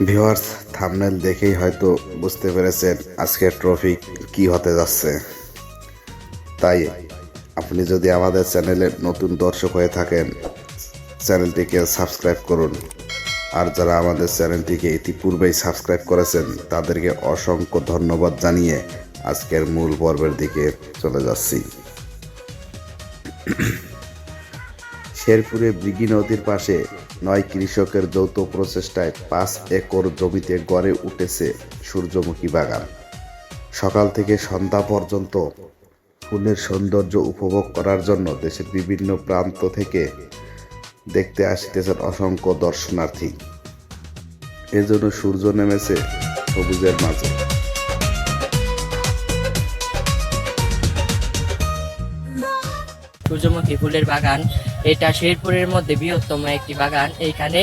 Viewers, thumbnail দেখেই হয়তো বুঝতে পেরেছেন আজকের টপিক কি হতে যাচ্ছে। তাই আপনি যদি আমাদের চ্যানেলের নতুন দর্শক হয়ে থাকেন, চ্যানেলটিকে সাবস্ক্রাইব করুন। আর যারা আমাদের চ্যানেলটিকে ইতিপূর্বেই সাবস্ক্রাইব করেছেন তাদেরকে অসংখ্য ধন্যবাদ জানিয়ে আজকের মূল পর্বের দিকে চলে যাচ্ছি। শেরপুরে বৃগী নদীর পাশে 9 কৃষকের যৌথ প্রচেষ্টায় 5 একর জমিতে গড়ে উঠেছে সূর্যমুখী বাগান। সকাল থেকে সন্ধ্যা পর্যন্ত ফুলের সৌন্দর্য উপভোগ করার জন্য দেশের বিভিন্ন প্রান্ত থেকে দেখতে আসতেছেন অসংখ্য দর্শনার্থী। এজন্য সূর্য নেমেছে সবুজের মাঝে। সূর্যমুখী ফুলের বাগান এটা শেরপুরের মধ্যে বৃহত্তম একটি বাগান। এইখানে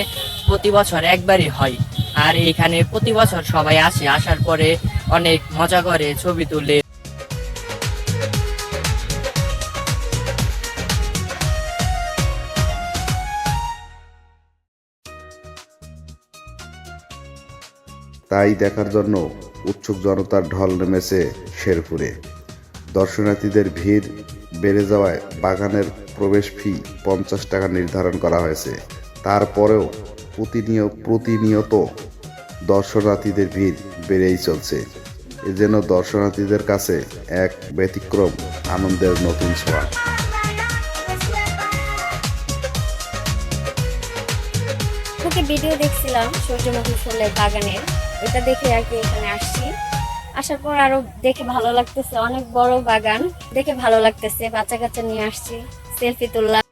প্রতি বছর একবারই হয়, আর এইখানে প্রতি বছর সবাই আসে, আসার পরে অনেক মজা করে, ছবি তুলে। তাই দেখার জন্য উৎসুক জনতার ঢল নেমেছে শেরপুরে। দর্শনার্থীদের ভিড় বেড়ে যাওয়ায় বাগানের প্রবেশ ফি 50 টাকা নির্ধারণ করা হয়েছে। তারপরেও প্রতিনিয়ত দর্শনার্থীদের ভিড় বেড়েই চলছে। এ যেন দর্শনার্থীদের কাছে এক ব্যতিক্রম আনন্দের নতুন ছোঁয়া। ভিডিও দেখছিলাম সূর্যমুখী ফুলের বাগানের, ওইটা দেখে আর কি এখানে আসছি। আসার পর আরো দেখে ভালো লাগতেছে, অনেক বড় বাগান, দেখে ভালো লাগতেছে। বাচ্চা কাচ্চা নিয়ে আসছি, সেলফি তুললাম।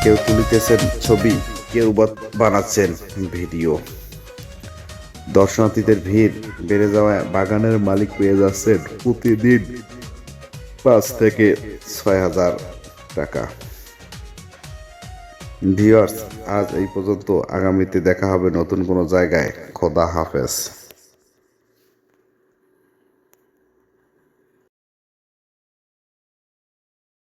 কেউ তুলিতেছেন ছবি, কেউ বানাচ্ছেন ভিডিও। দর্শনার্থীদের ভিড় বেড়ে যাওয়ায় বাগানের মালিক পেয়ে যাচ্ছেন প্রতিদিন 5 থেকে 6,000 টাকা। ভিউয়ার্স, আজ এই পর্যন্ত। আগামীতে দেখা হবে নতুন কোনো জায়গায়। খোদা হাফেজ।